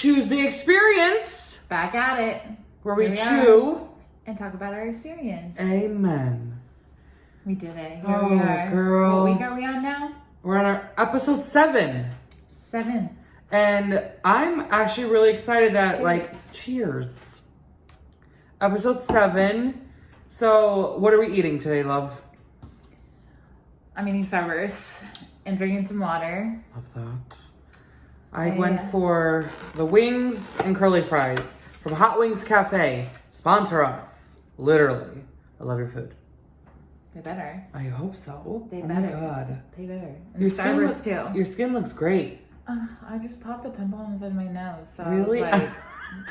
Chewsday experience. Back at it. Where we chew. And talk about our experience. Amen. We did it. Here Oh, we are. girl. What week are we on now? We're on our episode 7. 7. And I'm actually really excited that, cheers. Episode 7. So, what are we eating today, love? I'm eating Starburst and drinking some water. Love that. I went for the wings and curly fries from Hot Wings Cafe. Sponsor us. Literally. I love your food. They better. I hope so. They oh better. my God. They better. And Starburst too. Your skin looks great. I just popped a pimple on the side of my nose. So Really? I was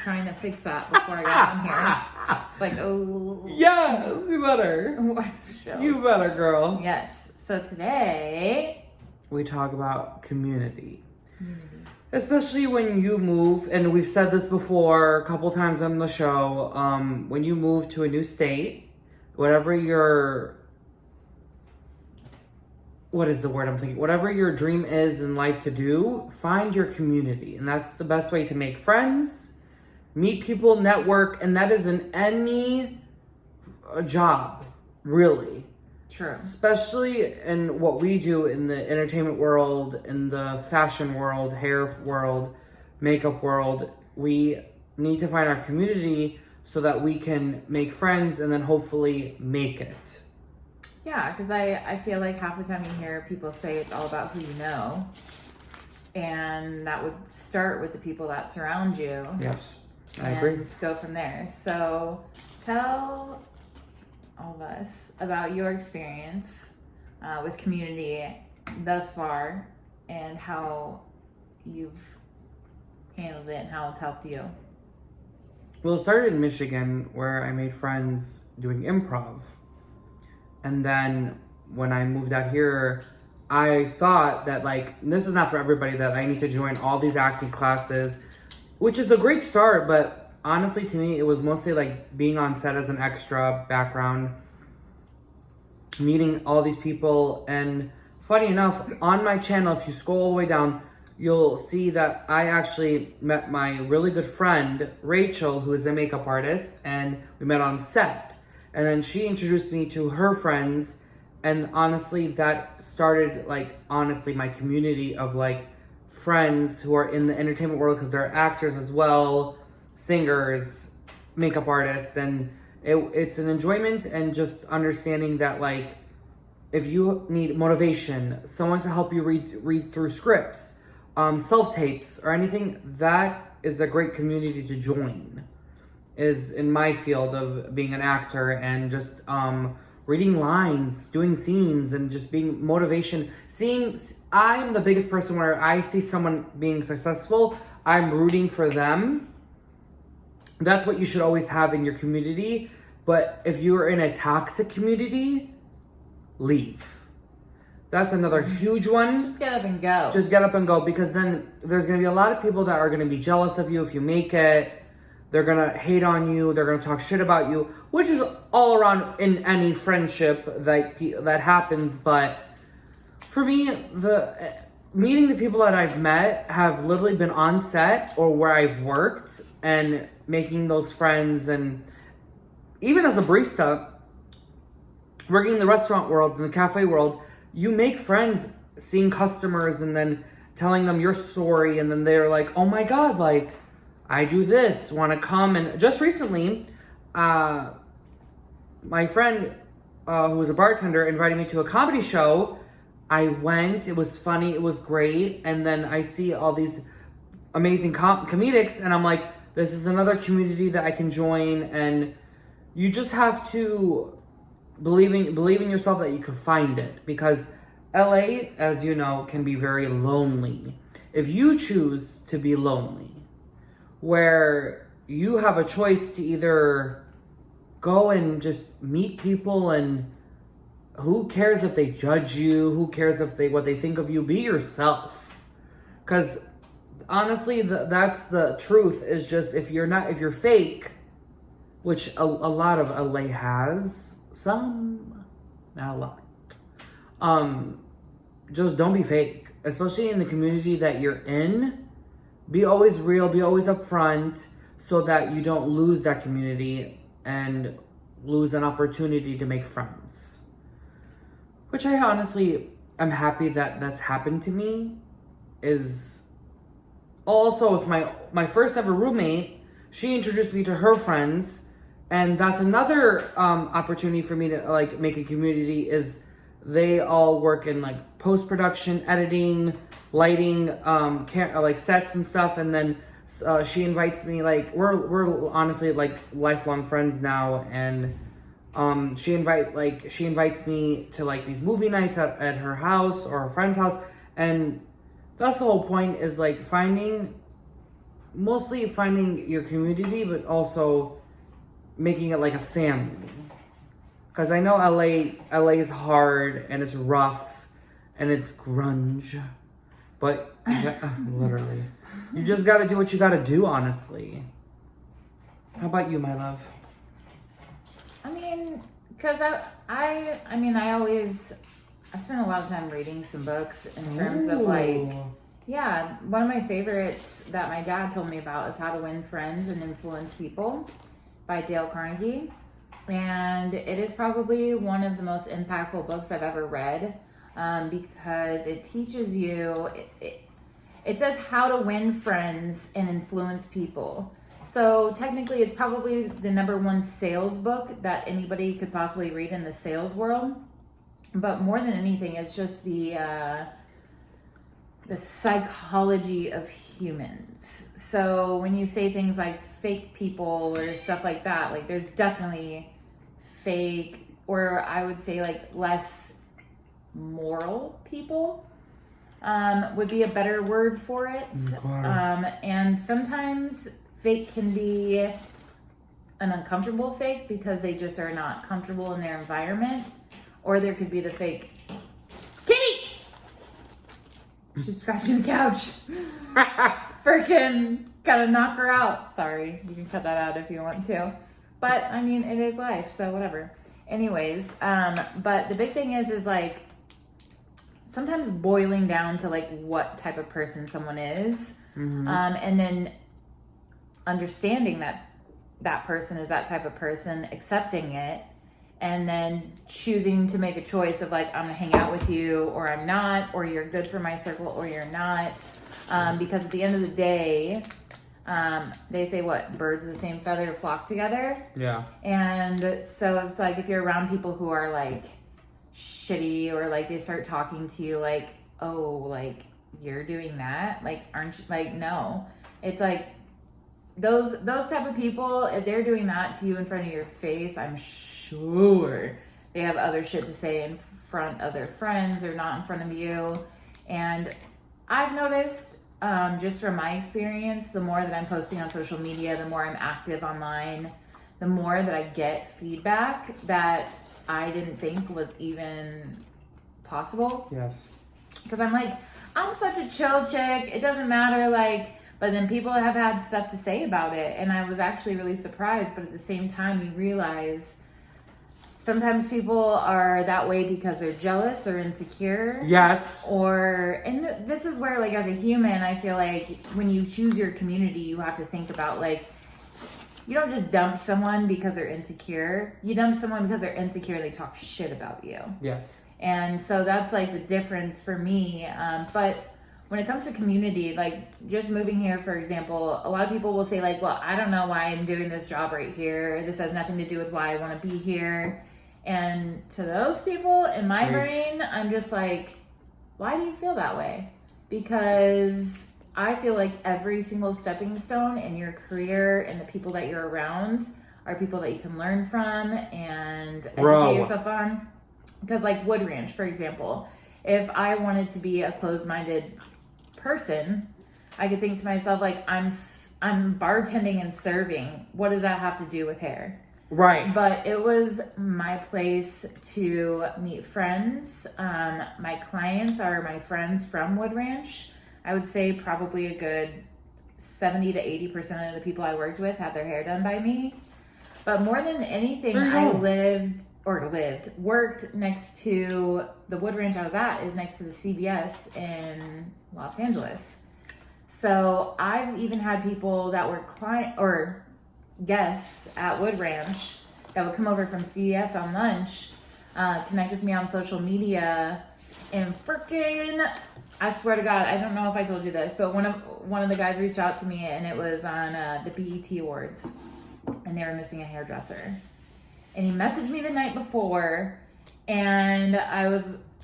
trying to fix that before I got on here. It's like, oh. Yes, you better. You better, girl. Yes. So today, we talk about community. Especially when you move, and we've said this before a couple times on the show, when you move to a new state, whatever your dream is in life to do, find your community. And that's the best way to make friends, meet people, network, and that is in any job, really. True. Especially in what we do in the entertainment world, in the fashion world, hair world, makeup world, we need to find our community so that we can make friends and then hopefully make it. Yeah, because I feel like half the time you hear people say it's all about who you know. And that would start with the people that surround you. Yes, I agree. Go from there. So tell all of us about your experience with community thus far and how you've handled it and how it's helped you. Well, it started in Michigan where I made friends doing improv. And then when I moved out here, I thought that this is not for everybody, that I need to join all these acting classes, which is a great start, but honestly, to me, it was mostly being on set as an extra background, meeting all these people. And funny enough, on my channel, if you scroll all the way down, you'll see that I actually met my really good friend, Rachel, who is a makeup artist, and we met on set. And then she introduced me to her friends, and honestly, that started, my community of, friends who are in the entertainment world, because they're actors as well, singers, makeup artists, and it's an enjoyment and just understanding that, if you need motivation, someone to help you read through scripts, self-tapes, or anything, that is a great community to join, is in my field of being an actor and just reading lines, doing scenes, and just being motivation. I'm the biggest person where I see someone being successful, I'm rooting for them. That's what you should always have in your community. But if you're in a toxic community, leave. That's another huge one. Just get up and go. Just get up and go, because then there's going to be a lot of people that are going to be jealous of you if you make it. They're going to hate on you. They're going to talk shit about you, which is all around in any friendship that happens. But for me, meeting the people that I've met have literally been on set or where I've worked, and making those friends. And even as a barista, working in the restaurant world, in the cafe world, you make friends seeing customers and then telling them your story. And then they're like, oh my God, I do this, want to come. And just recently, my friend who was a bartender invited me to a comedy show. I went, it was funny, it was great. And then I see all these amazing comedics, and I'm like, this is another community that I can join. And you just have to believe in yourself that you can find it, because LA, as you know, can be very lonely. If you choose to be lonely, where you have a choice to either go and just meet people, and who cares if they judge you, who cares what they think of you, be yourself. Because honestly, that's the truth, is just if you're fake, which a lot of LA has, some, not a lot, just don't be fake, especially in the community that you're in. be always real, be always upfront, so that you don't lose that community and lose an opportunity to make friends. Which I honestly am happy that that's happened to me. Is also with my first ever roommate, she introduced me to her friends, and that's another opportunity for me to like make a community. Is they all work in like post-production, editing, lighting, like sets and stuff, and then she invites me, like we're honestly like lifelong friends now, and she invites me to like these movie nights at her house or her friend's house, and that's the whole point, is like mostly finding your community, but also making it like a family. Because I know LA is hard and it's rough and it's grunge, but literally, you just gotta do what you gotta do, honestly. How about you, my love? I mean, because I spent a lot of time reading some books in terms of like, yeah, one of my favorites that my dad told me about is How to Win Friends and Influence People by Dale Carnegie. And it is probably one of the most impactful books I've ever read, because it teaches you, it says how to win friends and influence people. So technically it's probably the #1 sales book that anybody could possibly read in the sales world. But more than anything, it's just the psychology of humans. So when you say things like fake people or stuff like that, like there's definitely fake, or I would say like less moral people, would be a better word for it. And sometimes fake can be an uncomfortable fake because they just are not comfortable in their environment. Or there could be the fake kitty. She's scratching the couch. Freaking gotta knock her out. Sorry, you can cut that out if you want to. But I mean, it is life, so whatever. Anyways, but the big thing is like sometimes boiling down to like what type of person someone is, and then understanding that that person is that type of person, accepting it, and then choosing to make a choice of like, I'm gonna hang out with you or I'm not, or you're good for my circle or you're not. Because at the end of the day, they say what, birds of the same feather flock together. Yeah. And so it's like, if you're around people who are like shitty, or like they start talking to you like, oh, like you're doing that, like, aren't you, like, no, it's like, those type of people, if they're doing that to you in front of your face, I'm sure they have other shit to say in front of their friends or not in front of you. And I've noticed, just from my experience, the more that I'm posting on social media, the more I'm active online, the more that I get feedback that I didn't think was even possible. Yes. Because I'm like, I'm such a chill chick, it doesn't matter, like, but then people have had stuff to say about it, and I was actually really surprised. But at the same time, you realize sometimes people are that way because they're jealous or insecure. Yes. And this is where, like, as a human, I feel like when you choose your community, you have to think about, like, you don't just dump someone because they're insecure. You dump someone because they're insecure and they talk shit about you. Yes. And so that's, like, the difference for me. But when it comes to community, like just moving here, for example, a lot of people will say like, well, I don't know why I'm doing this job right here. This has nothing to do with why I want to be here. And to those people in my brain, I'm just like, why do you feel that way? Because I feel like every single stepping stone in your career and the people that you're around are people that you can learn from and educate yourself on. Because like Wood Ranch, for example, if I wanted to be a closed-minded person, I could think to myself like, I'm bartending and serving. What does that have to do with hair? Right. But it was my place to meet friends. My clients are my friends from Wood Ranch. I would say probably a good 70 to 80% of the people I worked with had their hair done by me. But more than anything, I worked next to the Wood Ranch I was at is next to the CBS in Los Angeles. So I've even had people that were guests at Wood Ranch that would come over from CES on lunch, connect with me on social media, and freaking, I swear to God, I don't know if I told you this, but one of the guys reached out to me, and it was on the BET Awards, and they were missing a hairdresser. And he messaged me the night before, and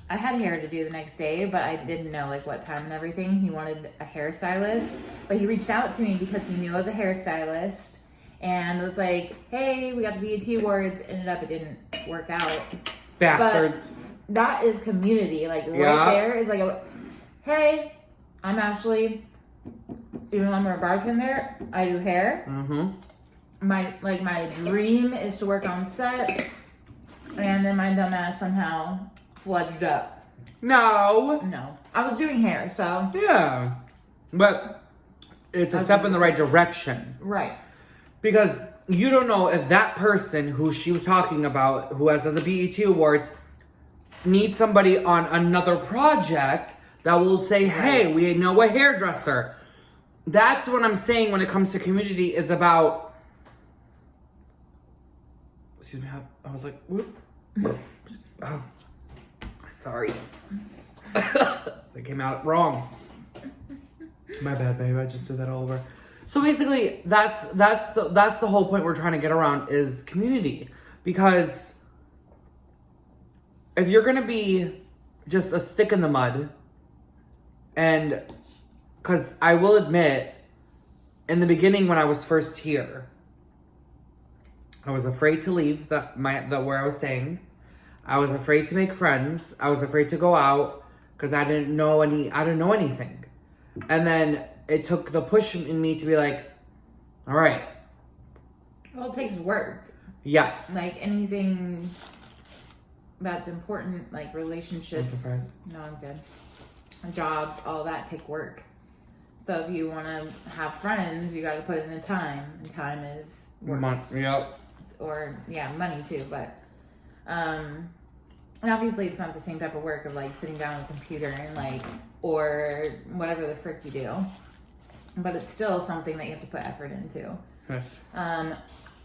I had hair to do the next day, but I didn't know like what time and everything. He wanted a hairstylist, but he reached out to me because he knew I was a hairstylist and was like, hey, we got the BET Awards. Ended up, it didn't work out. Bastards. But that is community. Like right there is like hey, I'm Ashley. Even though I'm a bartender, I do hair. Mm-hmm. My dream is to work on set, and then my dumb ass somehow fledged up. No, I was doing hair, so yeah, but it's a step in the right direction, right? Because you don't know if that person who she was talking about, who has the BET Awards, needs somebody on another project that will say, hey, we know a hairdresser. That's what I'm saying when it comes to community is about. Excuse me, I was like, whoop. Oh, sorry. That came out wrong. My bad, babe. I just did that all over. So basically, that's the whole point we're trying to get around is community. Because if you're gonna be just a stick in the mud, and because I will admit, in the beginning when I was first here, I was afraid to leave where I was staying. I was afraid to make friends. I was afraid to go out because I didn't know anything. And then it took the push in me to be like, all right. Well, it takes work. Yes. Like anything that's important, like relationships. No, I'm good. Jobs, all that take work. So if you want to have friends, you got to put in the time. And time is work. Yep. Or, money too. But, and obviously it's not the same type of work of like sitting down on a computer and like, or whatever the frick you do. But it's still something that you have to put effort into. Yes.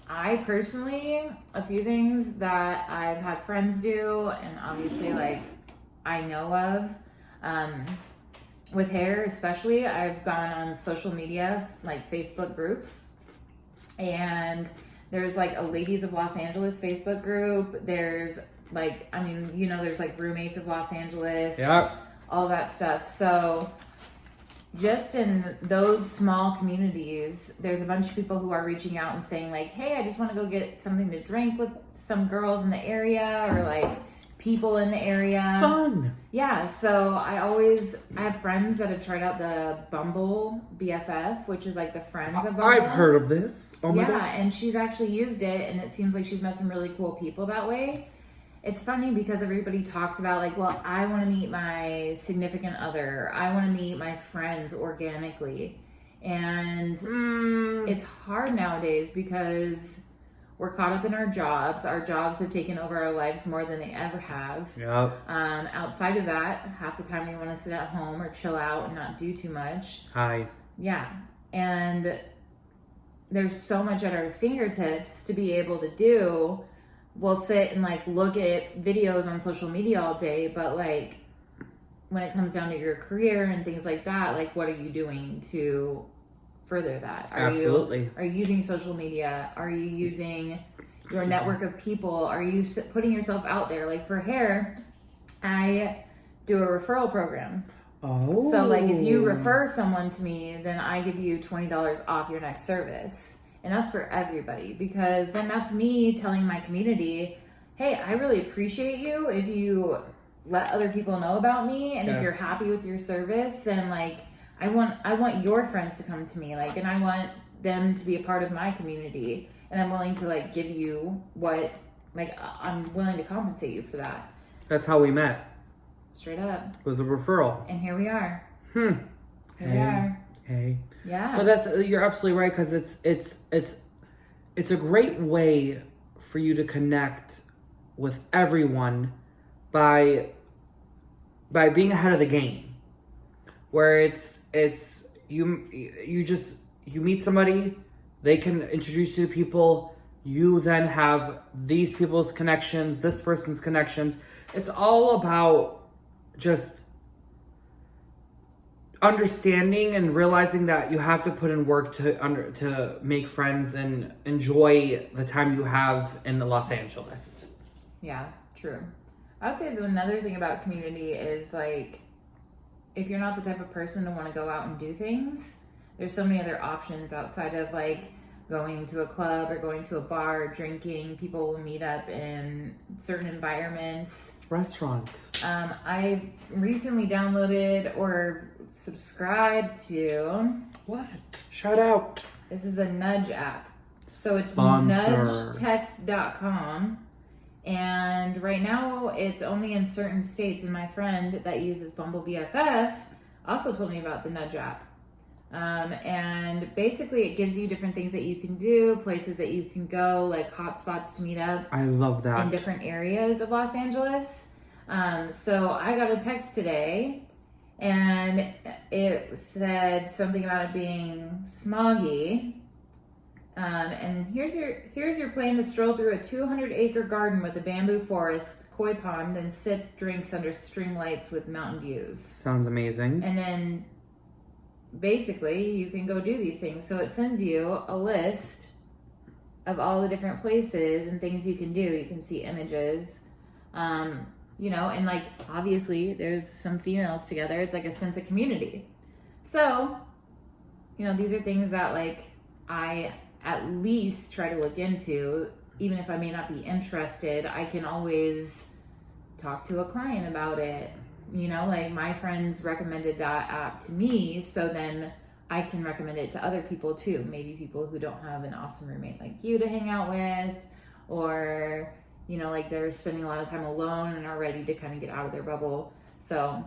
I personally, a few things that I've had friends do, and obviously like I know of, with hair especially, I've gone on social media, like Facebook groups, and there's like a Ladies of Los Angeles Facebook group. There's like, there's like Roommates of Los Angeles. Yep. All that stuff. So just in those small communities, there's a bunch of people who are reaching out and saying like, hey, I just want to go get something to drink with some girls in the area or like people in the area. Fun. Yeah. So I have friends that have tried out the Bumble BFF, which is like the friends of Bumble. I've heard of this. Oh my God. And she's actually used it, and it seems like she's met some really cool people that way. It's funny because everybody talks about like, well, I want to meet my significant other. I want to meet my friends organically. And it's hard nowadays because we're caught up in our jobs. Our jobs have taken over our lives more than they ever have. Yeah. Outside of that, half the time we want to sit at home or chill out and not do too much. Hi. Yeah. And there's so much at our fingertips to be able to do. We'll sit and like look at videos on social media all day, but like when it comes down to your career and things like that, like what are you doing to further that? Absolutely. Are you using social media? Are you using your network of people? Are you putting yourself out there? Like for hair, I do a referral program. Oh. So like if you refer someone to me, then I give you $20 off your next service. And that's for everybody, because then that's me telling my community, hey, I really appreciate you if you let other people know about me, and if you're happy with your service, then like I want your friends to come to me, like, and I want them to be a part of my community, and I'm willing to like give you what, like, I'm willing to compensate you for that. That's how we met. Straight up. It was a referral. And here we are. Here we are. Hey. Yeah. But you're absolutely right, because it's a great way for you to connect with everyone by being ahead of the game. Where it's you meet somebody, they can introduce you to people. You then have these people's connections, this person's connections. It's all about just understanding and realizing that you have to put in work to make friends and enjoy the time you have in Los Angeles. Yeah, true. I would say another thing about community is like, if you're not the type of person to want to go out and do things, there's so many other options outside of like going to a club or going to a bar, drinking. People will meet up in certain environments. Restaurants. I recently downloaded or subscribed to... What? Shout out. This is the Nudge app. So it's Sponsor. nudgetext.com. And right now it's only in certain states. And my friend that uses Bumble BFF also told me about the Nudge app. And basically it gives you different things that you can do, places that you can go, like hotspots to meet up. I love that. In different areas of Los Angeles. So I got a text today and it said something about it being smoggy. And here's your plan to stroll through a 200-acre garden with a bamboo forest, koi pond, then sip drinks under string lights with mountain views. Sounds amazing. And then basically you can go do these things. So it sends you a list of all the different places and things you can do. You can see images, you know, and like obviously there's some females together. It's like a sense of community. So, you know, these are things that like I at least try to look into. Even if I may not be interested, I can always talk to a client about it. You know, like my friends recommended that app to me, so then I can recommend it to other people too. Maybe people who don't have an awesome roommate like you to hang out with, or, you know, like they're spending a lot of time alone and are ready to kind of get out of their bubble. So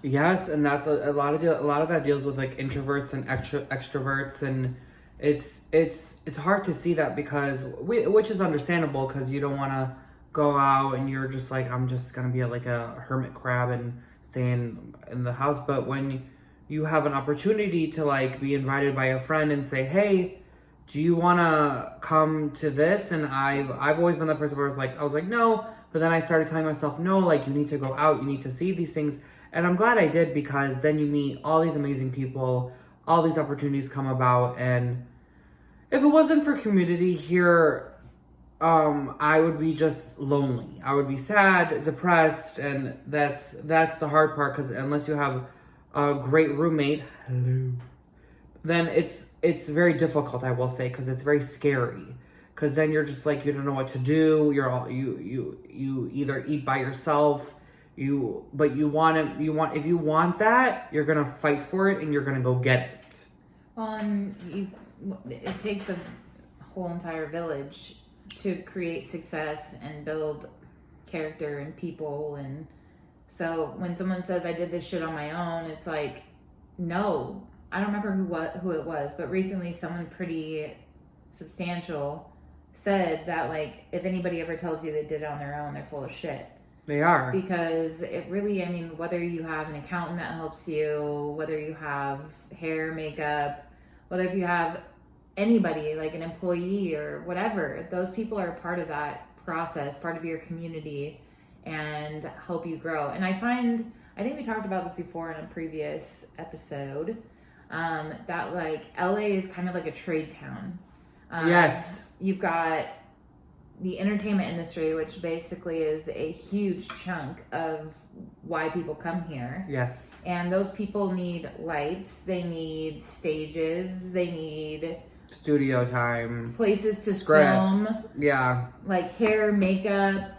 yes, and that's a lot of that deals with like introverts and extroverts, and it's hard to see that because which is understandable because you don't want to go out and you're just like, I'm just gonna be like a hermit crab and stay in the house. But when you have an opportunity to like be invited by a friend and say, hey, do you want to come to this? And I've always been that person where I was like no, but then I started telling myself, no, like you need to go out, you need to see these things. And I'm glad I did, because then you meet all these amazing people, all these opportunities come about. And if it wasn't for community here, I would be just lonely. I would be sad, depressed, and that's the hard part, because unless you have a great roommate, then it's very difficult, I will say, because it's very scary. Because then you're just like, you don't know what to do. You either eat by yourself, if you want that, you're gonna fight for it and you're gonna go get it. Well, and it takes a whole entire village to create success and build character and people. And so when someone says I did this shit on my own, it's like, no. I don't remember who it was, but recently someone pretty substantial said that like, if anybody ever tells you they did it on their own, they're full of shit. They are. Because it really, I mean, whether you have an accountant that helps you, whether you have hair, makeup, whether if you have anybody like an employee or whatever, those people are part of that process, part of your community, and help you grow. And I think we talked about this before in a previous episode, that like LA is kind of like a trade town. Yes. You've got the entertainment industry, which basically is a huge chunk of why people come here. Yes. And those people need lights, they need stages, they need studio time, places to scripts, film, yeah, like hair, makeup,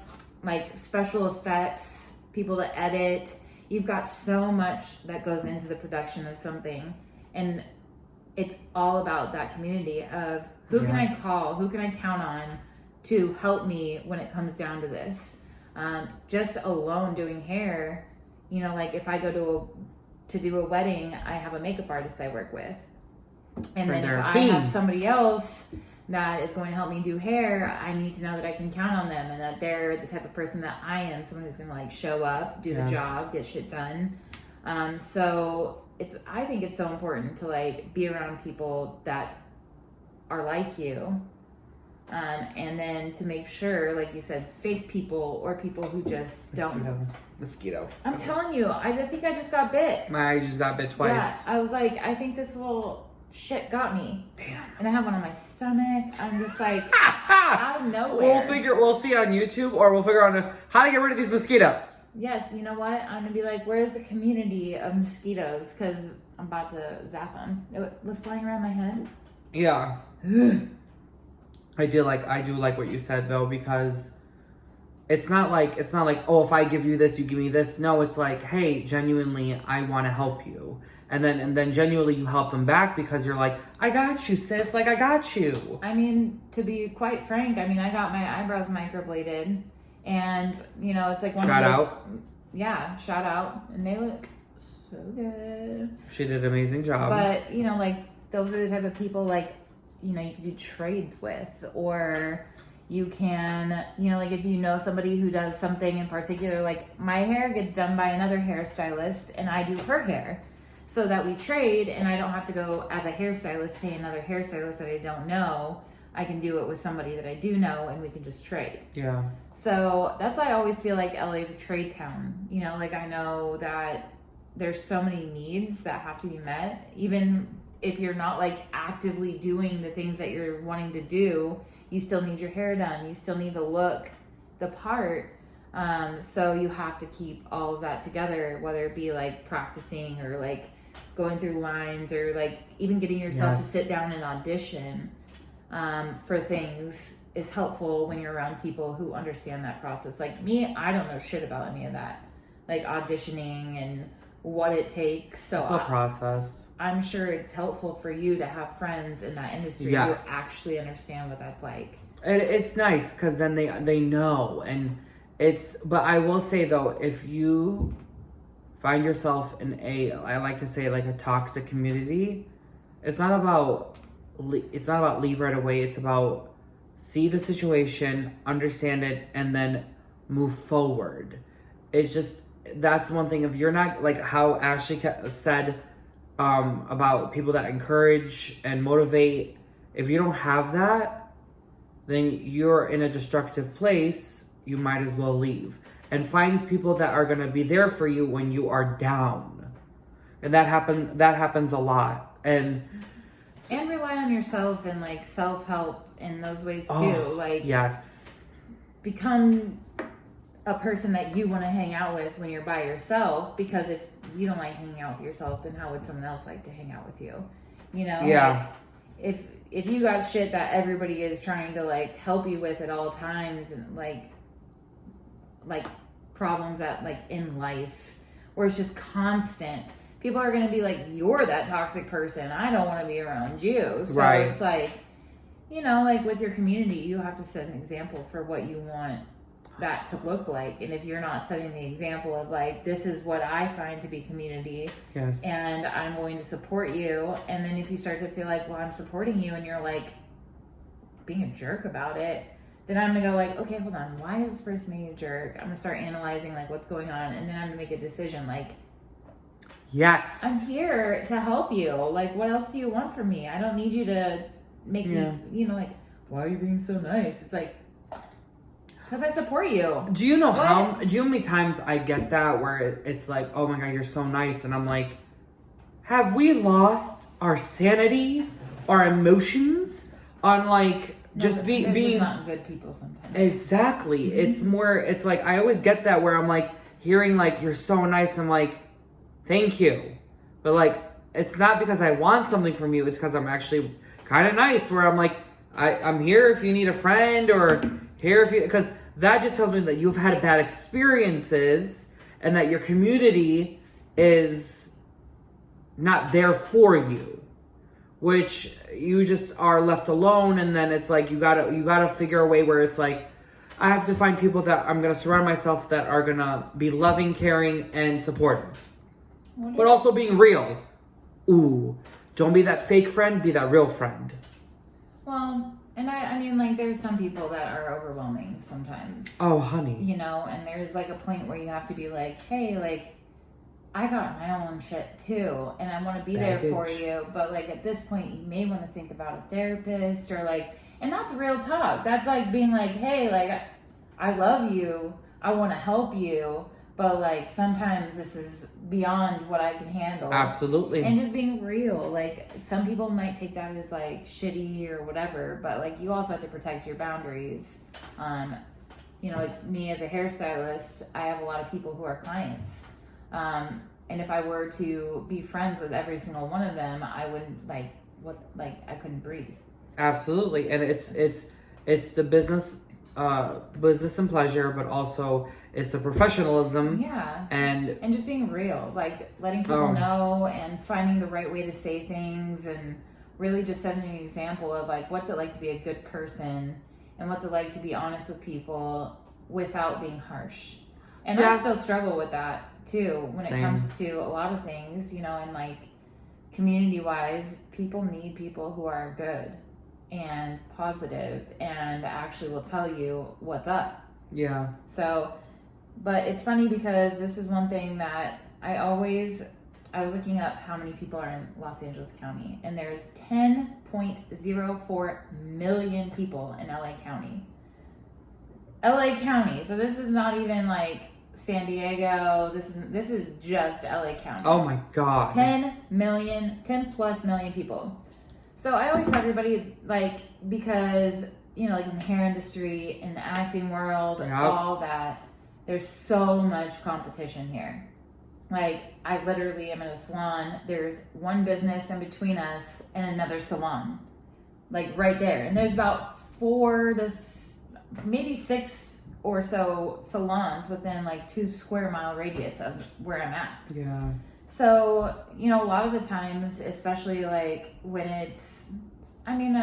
like special effects, people to edit. You've got so much that goes into the production of something, and it's all about that community of who can I call, who can I count on to help me when it comes down to this. Just alone doing hair, you know, like if I go to do a wedding, I have a makeup artist I work with. And then if I have somebody else that is going to help me do hair, I need to know that I can count on them and that they're the type of person that I am, someone who's going to like show up, do the job, get shit done. So I think it's so important to like be around people that are like you. And then to make sure, like you said, fake people or people who just don't. Mosquito. I'm telling you, I think I just got bit. I just got bit twice. Yeah, I was like, I think this little shit got me. Damn. And I have one on my stomach. I'm just like, out of nowhere. We'll see on YouTube, or we'll figure out how to get rid of these mosquitoes. Yes, you know what? I'm gonna be like, where's the community of mosquitoes? Because I'm about to zap them. It was flying around my head. Yeah. I do like what you said though, because it's not like, oh, if I give you this, you give me this. No, it's like, hey, genuinely, I want to help you. And then genuinely you help them back because you're like, I got you, sis. Like, I got you. I mean, to be quite frank, I mean, I got my eyebrows microbladed, and you know, it's like one shout of those. out. Yeah, shout out, and they look so good. She did an amazing job. But you know, like those are the type of people like, you know, you can do trades with, or you can, you know, like if you know somebody who does something in particular, like my hair gets done by another hairstylist and I do her hair, so that we trade and I don't have to go as a hairstylist pay another hairstylist that I don't know. I can do it with somebody that I do know and we can just trade. Yeah. So that's why I always feel like LA is a trade town. You know, like I know that there's so many needs that have to be met, even if you're not like actively doing the things that you're wanting to do. You still need your hair done. You still need to look the part. So you have to keep all of that together, whether it be like practicing or like going through lines or like even getting yourself to sit down and audition for things is helpful when you're around people who understand that process. Like me, I don't know shit about any of that, like auditioning and what it takes. So it's a process. I'm sure it's helpful for you to have friends in that industry who actually understand what that's like. It's nice because then they know, and but I will say though, if you find yourself in I like to say like a toxic community, it's not about leave right away. It's about see the situation, understand it, and then move forward. It's just, that's one thing. If you're not, like how Ashley said, about people that encourage and motivate, if you don't have that, then you're in a destructive place. You might as well leave and find people that are going to be there for you when you are down. And that happens a lot. And rely on yourself and like self-help in those ways too. Like, yes, become a person that you want to hang out with when you're by yourself, because if you don't like hanging out with yourself, then how would someone else like to hang out with you? You know? Yeah. Like, if you got shit that everybody is trying to like help you with at all times, and like problems that like in life where it's just constant, people are going to be like, you're that toxic person, I don't want to be around you. So it's like, you know, like with your community, you have to set an example for what you want that to look like. And if you're not setting the example of like, this is what I find to be community, and I'm going to support you, and then if you start to feel like, well, I'm supporting you, and you're like being a jerk about it, then I'm gonna go like, okay, hold on, why is this person being a jerk? I'm gonna start analyzing like what's going on, and then I'm gonna make a decision like, yes, I'm here to help you. Like, what else do you want from me? I don't need you to make me, you know, like, why are you being so nice? It's like, because I support you. Do you know how many times I get that where it's like, oh my God, you're so nice. And I'm like, have we lost our sanity, our emotions on like being just not good people sometimes. Exactly. Mm-hmm. It's more, it's like, I always get that where I'm like hearing like, you're so nice. I'm like, thank you. But like, it's not because I want something from you. It's because I'm actually kind of nice, where I'm like, I'm here if you need a friend, or here if you, because that just tells me that you've had bad experiences and that your community is not there for you, which you just are left alone. And then it's like, you gotta figure a way where it's like, I have to find people that I'm going to surround myself that are going to be loving, caring, and supportive. But also being real. Ooh, don't be that fake friend, be that real friend. Well, and I mean, like, there's some people that are overwhelming sometimes. Oh, honey. You know, and there's like a point where you have to be like, hey, like, I got my own shit too, and I want to be there for Baggage. you. But like at this point, you may want to think about a therapist or like, and that's real talk. That's like being like, hey, like I love you, I want to help you, but like sometimes this is beyond what I can handle. Absolutely. And just being real. Like some people might take that as like shitty or whatever, but like you also have to protect your boundaries. You know, like me as a hairstylist, I have a lot of people who are clients. And if I were to be friends with every single one of them, I wouldn't I couldn't breathe. Absolutely. And it's the business and pleasure, but also it's the professionalism. Yeah. And just being real, like letting people know and finding the right way to say things and really just setting an example of like what's it like to be a good person and what's it like to be honest with people without being harsh. And I still struggle with that too when it comes to a lot of things, you know, and like community wise, people need people who are good and positive and actually will tell you what's up. Yeah. So, but it's funny because this is one thing that I was looking up how many people are in Los Angeles County, and there's 10.04 million people in LA County. LA County. So this is not even like San Diego. This is just LA County. Oh my God. 10 plus million people. So I always tell everybody, like, because, you know, like in the hair industry, in the acting world, all that, there's so much competition here. Like, I literally am in a salon. There's one business in between us and another salon. Like, right there. And there's about 4 to maybe 6 or so salons within, like, 2 square mile radius of where I'm at. Yeah. So, you know, a lot of the times, especially, like, when it's, I mean,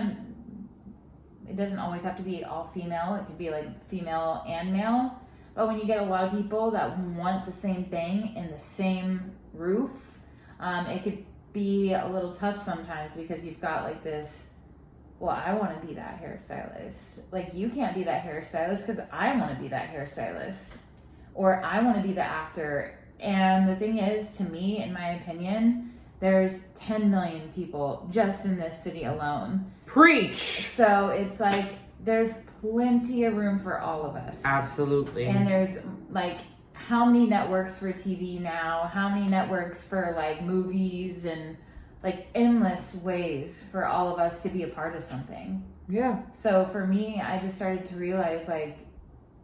it doesn't always have to be all female. It could be, like, female and male. But when you get a lot of people that want the same thing in the same roof, it could be a little tough sometimes because you've got like this, well, I want to be that hairstylist. Like you can't be that hairstylist because I want to be that hairstylist. Or I want to be the actor. And the thing is, to me, in my opinion, there's 10 million people just in this city alone. Preach! So it's like, there's plenty of room for all of us. Absolutely. And there's like how many networks for TV now, how many networks for like movies, and like endless ways for all of us to be a part of something. Yeah. So for me, I just started to realize like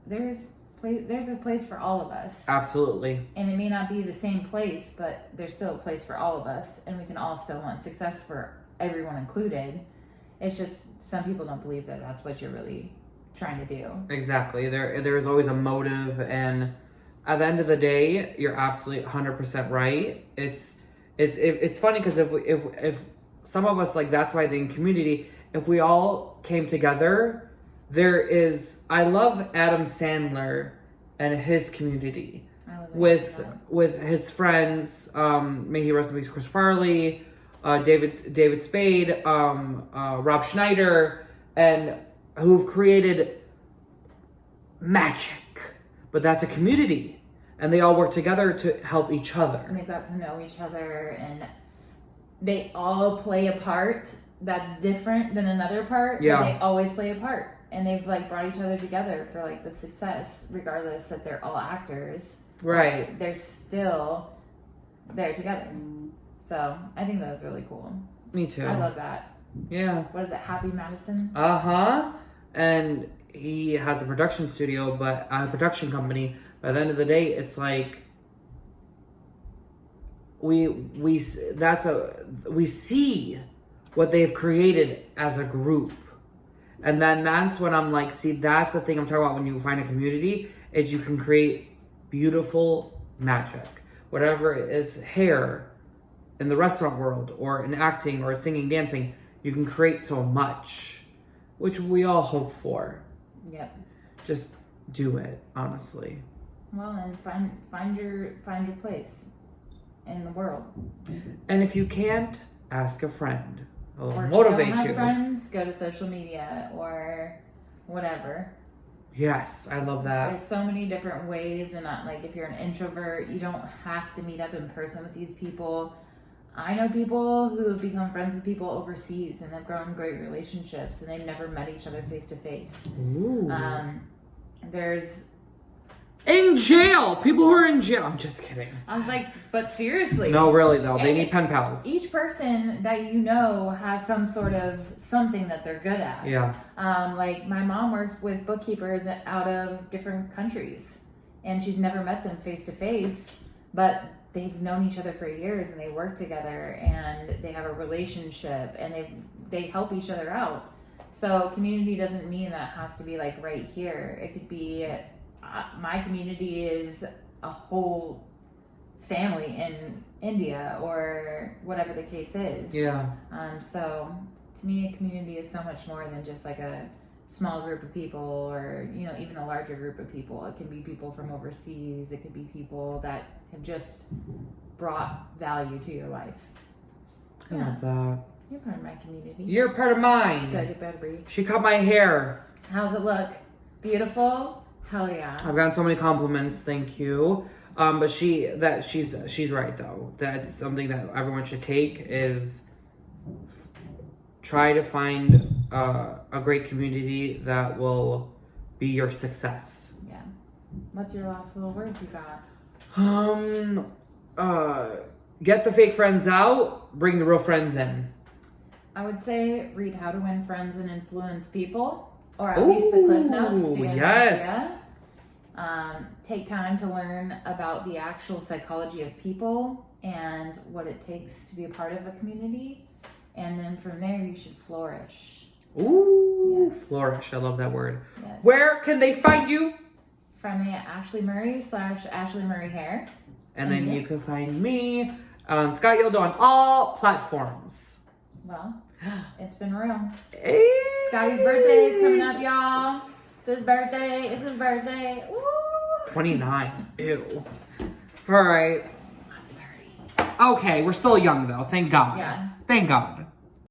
there's a place for all of us. Absolutely. And it may not be the same place, but there's still a place for all of us, and we can all still want success for everyone included. It's just some people don't believe that that's what you're really trying to do. Exactly. There is always a motive, and at the end of the day, you're absolutely 100% right. It's funny because if some of us, like, that's why I think community, if we all came together, I love Adam Sandler and his community with his friends. May he rest in peace, Chris Farley, David Spade, Rob Schneider, and who've created magic. But that's a community, and they all work together to help each other. And they've got to know each other, and they all play a part that's different than another part. Yeah. But they always play a part, and they've like brought each other together for like the success, regardless that they're all actors. Right. They're still there together. So I think that was really cool. Me too. I love that. Yeah. What is it? Happy Madison? And he has a production studio, but a production company. By the end of the day, it's like we see what they've created as a group. And then that's when I'm like, see, that's the thing I'm talking about when you find a community, is you can create beautiful magic. Whatever it is, hair, in the restaurant world, or in acting, or singing, dancing, you can create so much, which we all hope for. Yep. Just do it, honestly. Well, and find your place in the world. And if you can't, ask a friend. It'll Or if motivate you don't have you. friends, go to social media or whatever. Yes, I love that. There's so many different ways, and like if you're an introvert, you don't have to meet up in person with these people. I know people who have become friends with people overseas and have grown great relationships, and they've never met each other face to face. There's in jail, people who are in jail. I'm just kidding. I was like, but seriously. No, really though, they need pen pals. Each person that you know has some sort of something that they're good at. Yeah. Like my mom works with bookkeepers out of different countries, and she's never met them face to face, but they've known each other for years, and they work together, and they have a relationship, and they help each other out. So community doesn't mean that it has to be like right here. It could be my community is a whole family in India or whatever the case is. Yeah. So to me, a community is so much more than just like a small group of people, or even a larger group of people. It can be people from overseas. It could be people that have just brought value to your life. I love that. You're part of my community. You're part of mine. Good, you better be. She cut my hair. How's it look? Beautiful? Hell yeah. I've gotten so many compliments, thank you. But she's right though. That's something that everyone should take is try to find a great community that will be your success. Yeah. What's your last little words you got? Get the fake friends out, bring the real friends in. I would say read How to Win Friends and Influence People, or at least the Cliff Notes to get an idea. Take time to learn about the actual psychology of people and what it takes to be a part of a community. And then from there, you should flourish. Ooh, yes. Flourish. I love that word. Yes. Where can they find you? Find me at Ashley Murray / Ashley Murray Hair. And then you can find me on Scott Yildo on all platforms. Well, it's been real. Hey. Scotty's birthday is coming up, y'all. It's his birthday. It's his birthday. Woo! 29. Ew. All right. I'm 30. Okay, we're still young though. Thank God. Yeah. Thank God.